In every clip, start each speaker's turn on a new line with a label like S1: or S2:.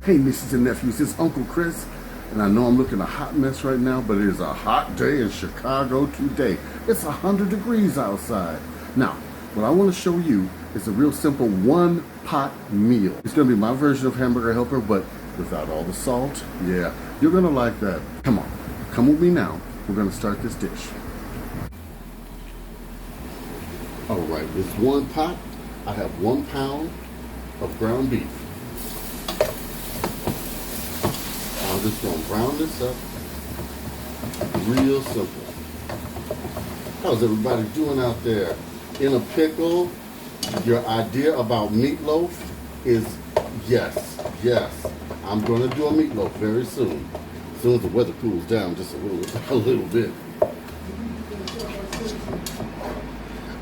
S1: Hey nieces and nephews, it's Uncle Chris, and I know I'm looking a hot mess right now, but it is a hot day in Chicago today. It's 100 degrees outside. Now, what I want to show you is a real simple one-pot meal. It's going to be my version of Hamburger Helper, but without all the salt. Yeah, you're going to like that. Come on, come with me now. We're going to start this dish. All right, this one pot, I have 1 pound of ground beef. I'm just going to brown this up real simple. How's everybody doing out there? In a pickle, your idea about meatloaf is yes. I'm going to do a meatloaf very soon. As soon as the weather cools down just a little bit.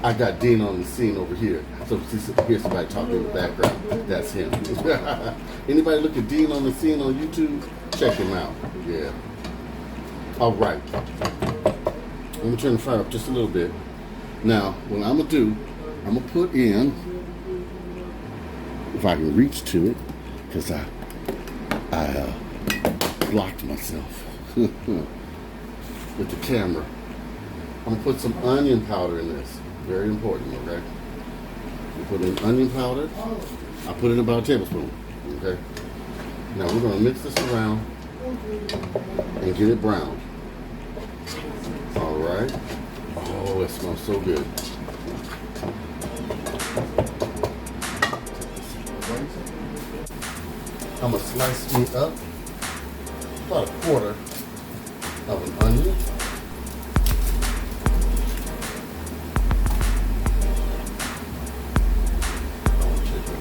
S1: I got Dean on the scene over here. So if you hear somebody talking in the background, that's him. Anybody look at Dean on the scene on YouTube? Check him out. Yeah. All right. Let me turn the fire up just a little bit. Now, what I'm going to do, I'm going to put in, if I can reach to it, because I blocked myself with the camera. I'm going to put some onion powder in this. Very important, okay? You put in onion powder. I put in about a tablespoon, okay? Now we're going to mix this around and get it browned. All right. Oh, it smells so good. I'm going to slice me up about a quarter of an onion.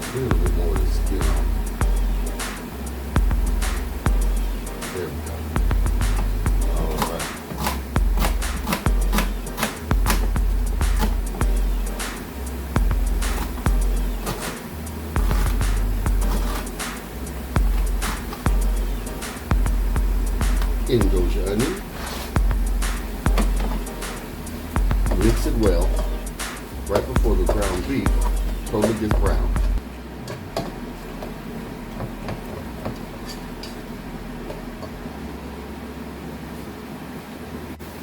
S1: A little bit more of the skin off. There we go. All right. In goes your onion. Mix it well right before the ground beef totally gets brown.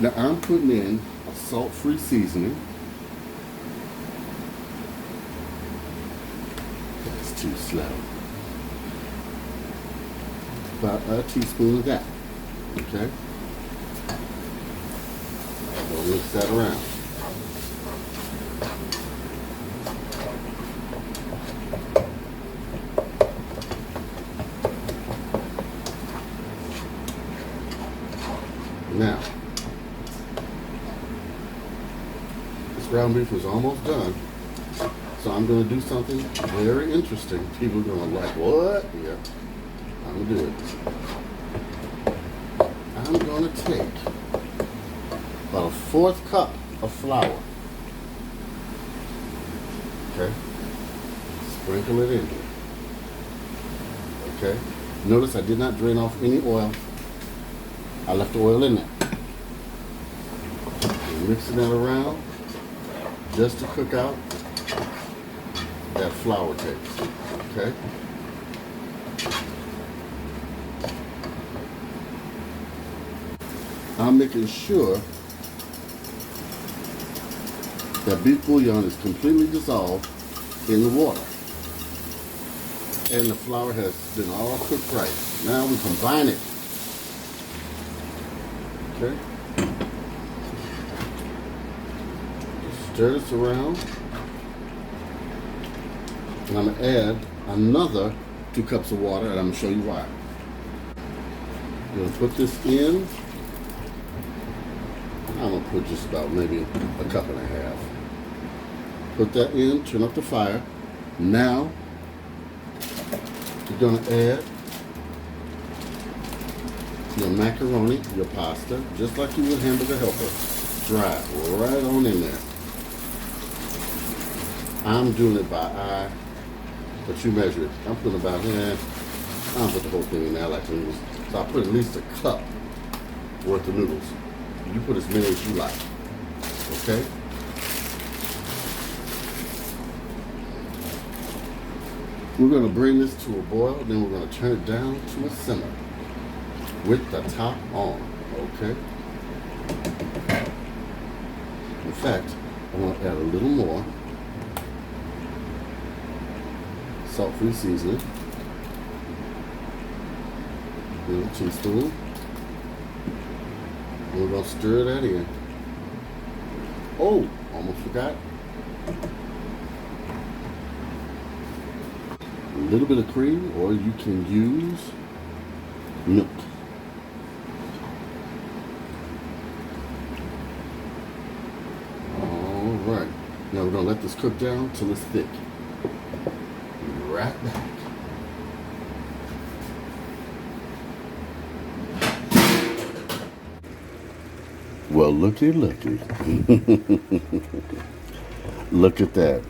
S1: Now I'm putting in a salt-free seasoning. That's too slow. About a teaspoon of that. Okay? We'll mix that around. Now, ground beef is almost done, so I'm going to do something very interesting. People are going to like, what? Yeah, I'm going to do it. I'm going to take about a 1/4 cup of flour. Okay, sprinkle it in here. Okay, notice I did not drain off any oil. I left the oil in there. Mixing that around just to cook out that flour taste, okay? I'm making sure that beef bouillon is completely dissolved in the water. And the flour has been all cooked right. Now we combine it, okay? Stir this around, and I'm going to add another 2 cups of water, and I'm going to show you why. I'm going to put this in. I'm going to put just about maybe a cup and a half. Put that in, turn up the fire. Now, you're going to add your macaroni, your pasta, just like you would Hamburger Helper. Dry right on in there. I'm doing it by eye, but you measure it. I'm putting about, I don't put the whole thing in there, I like noodles. So I put at least a cup worth of noodles. You put as many as you like, okay? We're going to bring this to a boil, then we're going to turn it down to a simmer with the top on, okay? In fact, I'm going to add a little more salt-free seasoning, a little teaspoon, and we're going to stir that in. Oh, almost forgot. A little bit of cream, or you can use milk. All right. Now we're going to let this cook down till it's thick. Be right back. Well, looky. Look at that.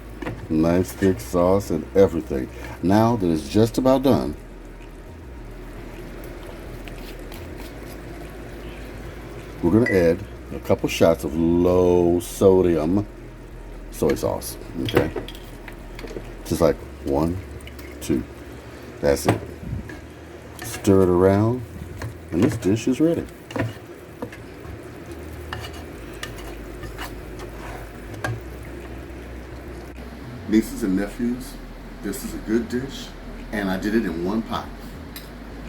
S1: Nice thick sauce and everything. Now that it's just about done, we're going to add a couple shots of low sodium soy sauce. Okay? Just like 1, 2. That's it. Stir it around, and this dish is ready. Nieces and nephews, this is a good dish, and I did it in one pot.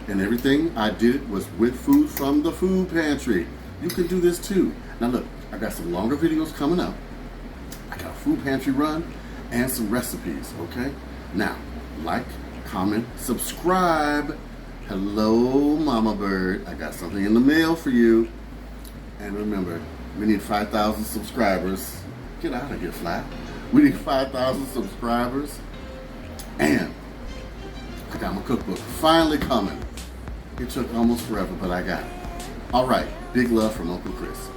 S1: And everything I did was with food from the food pantry. You can do this too. Now look, I got some longer videos coming up. I got a food pantry run and some recipes, okay? Now, like, comment, subscribe. Hello, Mama Bird. I got something in the mail for you. And remember, we need 5,000 subscribers. Get out of here, Flat. We need 5,000 subscribers. And I got my cookbook finally coming. It took almost forever, but I got it. All right. Big love from Uncle Chris.